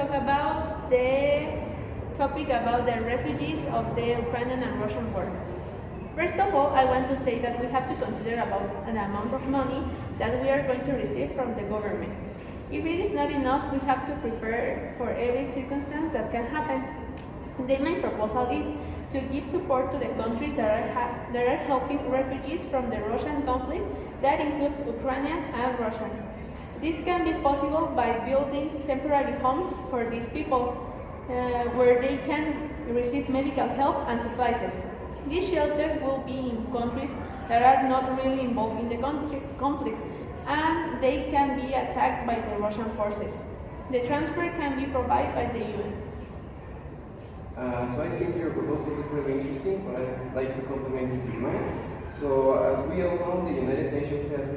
talk about the topic about the refugees of the Ukrainian and Russian war. First of all, I want to say that we have to consider about an amount of money that we are going to receive from the government. If it is not enough, we have to prepare for every circumstance that can happen. The main proposal is to give support to the countries that are helping refugees from the Russian conflict, that includes Ukrainian and Russians. This can be possible by building temporary homes for these people, where they can receive medical help and supplies. These shelters will be in countries that are not really involved in the conflict, and they can be attacked by the Russian forces. The transfer can be provided by the UN. So I think your proposal is really interesting, but I'd like to complement it with mine. So as we all know, the United Nations has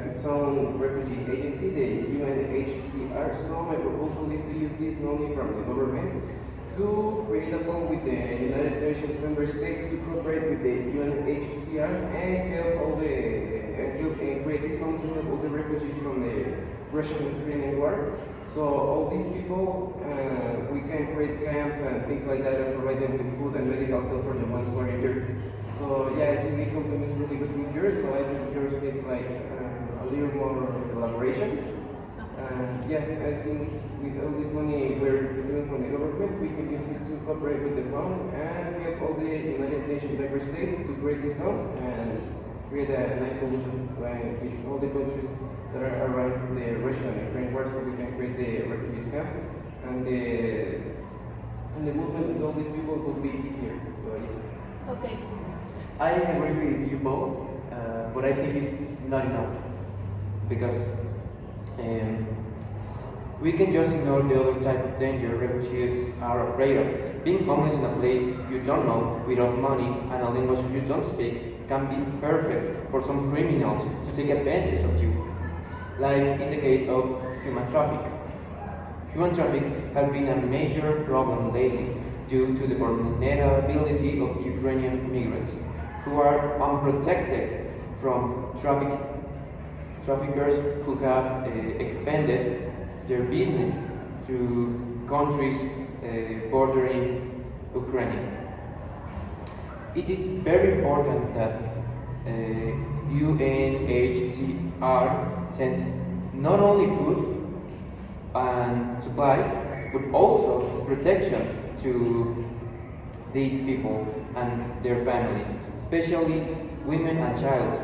its own refugee agency, the UNHCR. So my proposal is to use this money from the government to create a fund with the United Nations member states to cooperate with the UNHCR and create this fund to help all the refugees from the Russian and Ukrainian war. So all these people, we can create camps and things like that and provide them with food and medical help for the ones who are injured. So yeah, I think it complements really good with yours, but I think yours needs like a little more elaboration. Yeah, I think with all this money we're receiving from the government, we can use it to cooperate with the funds and help all the United Nations member states to create this fund and create a nice solution with all the countries that are around the Russian and Ukrainian war, so we can create the refugees camps and the movement with all these people will be easier. So yeah. Okay. I agree with you both, but I think it's not enough because we can just ignore the other type of danger refugees are afraid of. Being homeless in a place you don't know, without money, and a language you don't speak can be perfect for some criminals to take advantage of you. Like in the case of human traffic. Human traffic has been a major problem lately due to the vulnerability of Ukrainian migrants who are unprotected from traffickers who have expanded their business to countries bordering Ukraine. It is very important that UNHCR sends not only food and supplies, but also protection to these people and their families, especially women and child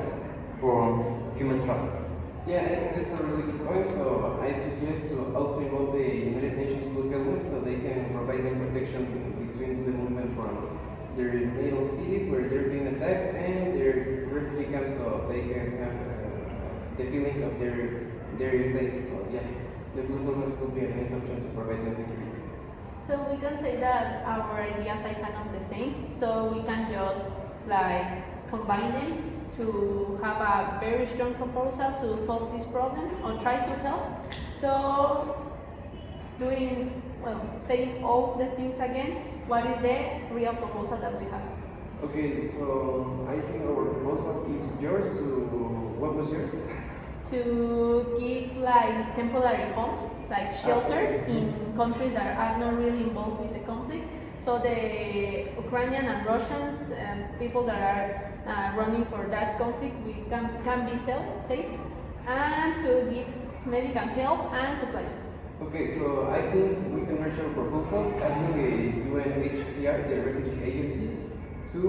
from human trafficking. Yeah, I think that's a really good point. So I suggest to also involve the United Nations Blue Helmets so they can provide them protection between the movement from their natal cities where they're being attacked and their refugee camps, so they can have the feeling of they're safe. So yeah, the Blue Helmets could be a nice option to provide them security. So we can say that our ideas are kind of the same. So we can just like combine them to have a very strong proposal to solve this problem or try to help. So saying all the things again, what is the real proposal that we have? Okay, so I think our proposal is yours to, what was yours? To give like temporary homes, like shelters in countries that are not really involved with the conflict. So the Ukrainian and Russians people that are running for that conflict can be safe, and to give medical help and supplies. Okay, so I think we can merge our proposals asking the UNHCR, the refugee agency, to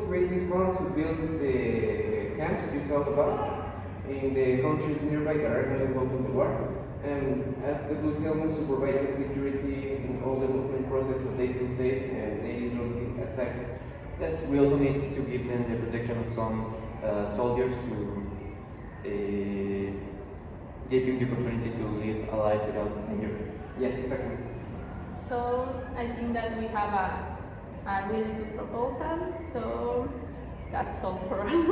create this fund to build the camps you talked about in the countries nearby that are not involved in the war, and ask the Blue Helmets to provide them security in all the movement process so they feel safe and they don't get attacked. Yes, we also need to give them the protection of some soldiers to give him the opportunity to live a life without danger. Yeah, exactly. So I think that we have a really good proposal. So that's all for us.